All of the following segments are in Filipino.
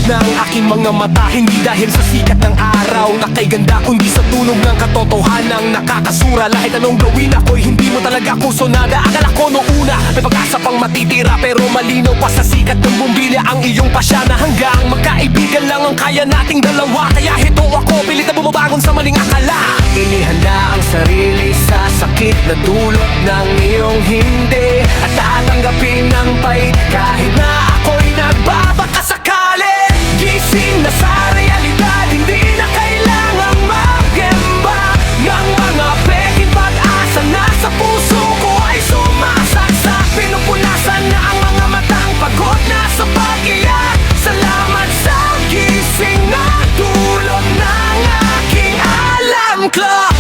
ng aking mga mata. Hindi dahil sa sikat ng araw na kay ganda, kundi sa tunog ng katotohanang nakakasura. Kahit anong gawin ako'y hindi mo talaga kusonada. Akala ko noong una may pag-asa pang matitira, pero malinaw pa sa sikat ng bumbilya ang iyong pasya na hanggang magkaibigan lang ang kaya nating dalawa. Kaya hito ako, pilit na bumabangon sa maling akala. Inihanda ang sarili sa sakit na dulot ng iyong hindi, at tatanggapin ng pait kahit na ako'y nagbabaka sakali. Gising na sa realidad, hindi na kailangang maggemba ng mga peking pag-asa na sa puso ko ay sumasaksak. Pinupunasan na ang mga matang pagod na sa pag-iyak. Salamat sa gising na dulot ng aking alarm clock.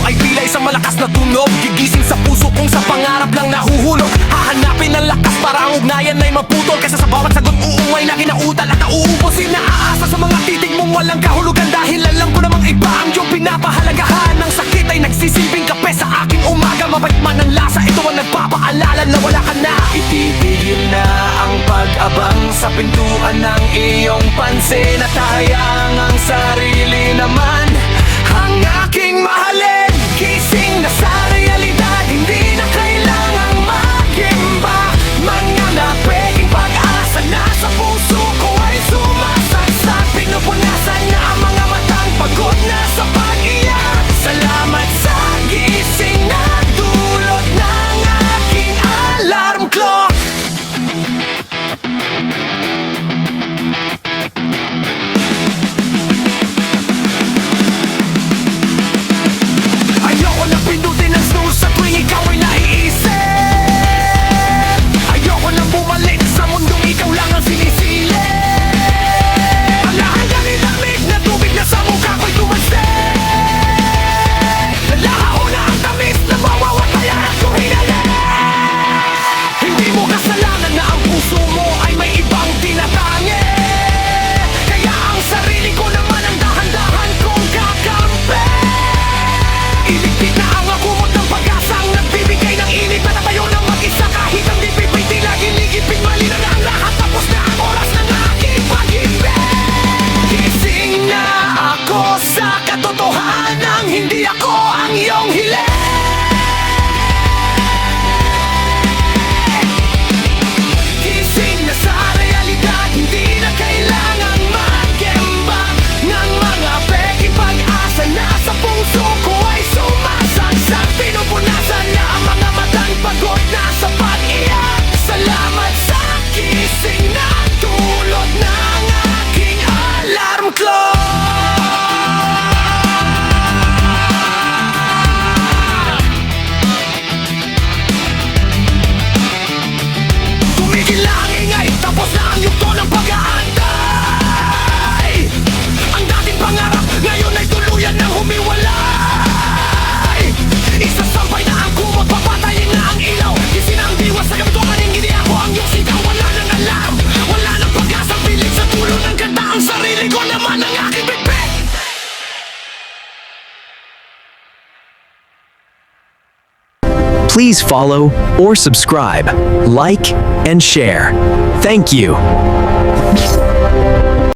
Ay tila isang malakas na tunog, gigising sa puso kung sa pangarap lang nahuhulog. Hahanapin ng lakas para ang ugnayan ay maputol, kaysa sa bawat sagot uungay na kinautal at nauubusin. Naaasa sa mga titig mong walang kahulugan, dahil alam ko namang iba ang iyong pinapahalagahan. Ang sakit ay nagsisilbing kape sa aking umaga. Mabait man ang lasa, ito ang nagpapaalala na wala ka na. Itigil na ang pag-abang sa pintuan ng iyong pansin, at hayang ang sarili naman ang aking mahalin. Gising na sa realidad, hindi na kailangang magimba. Mga napeking pag-asa na sa puso ko ay sumasaksak. Pinupunasan na ang mga matang pagod na sa pag-iyak. Salamat sa gising na dulot ng aking alarm clock. Ayoko na pindutin ang snooze sa tuwing ikaw ay naiisip. Ayoko na bumalik sa mundong ikaw lang ang sinisilip. Alahan ka nilamig na tubig na sa mukha ko'y tumasik. Nalahaw na ang tamis na mawawatayan at kung hinalik. Hindi mo kasalanan na ang puso mo ay may ibang tinatangi. Kaya ang sarili ko naman ang dahan-dahan kong kakampi. Iligpit na ang akumot ng pag-asang nagbibigay ng init, na natayo ng mag-isa kahit ang dibdib ay tila giligipin. Mali na ang lahat, tapos na ang oras ng aking pag-ibig. Gising na ako sa katotohanan, hindi ako ang iyong hiling. Gising na sa realidad, hindi na kailangang maggemba ng mga peking pag-asa na sa puso ko ay sumasaksak. Pinupunasan na ang mga matang pagod na sa pag-iyak. Salamat sa gising na dulot ng aking alarm clock. Tumigil na ang ingay, tapos na ang yugto ng pag-aantay. Ang dating pangarap ngayon ay tuluyan ng humiwalay. Isasampay na ang kumot, papatayin na ang ilaw. Gising na ang diwas sa gamtuan, hindi ako ang iyong sigaw. Wala nang alam, wala nang pag-asang pilit sa dulo ng ganda. Ang sarili ko naman ang aking bitbit. Please follow or subscribe, like, and share. Thank you.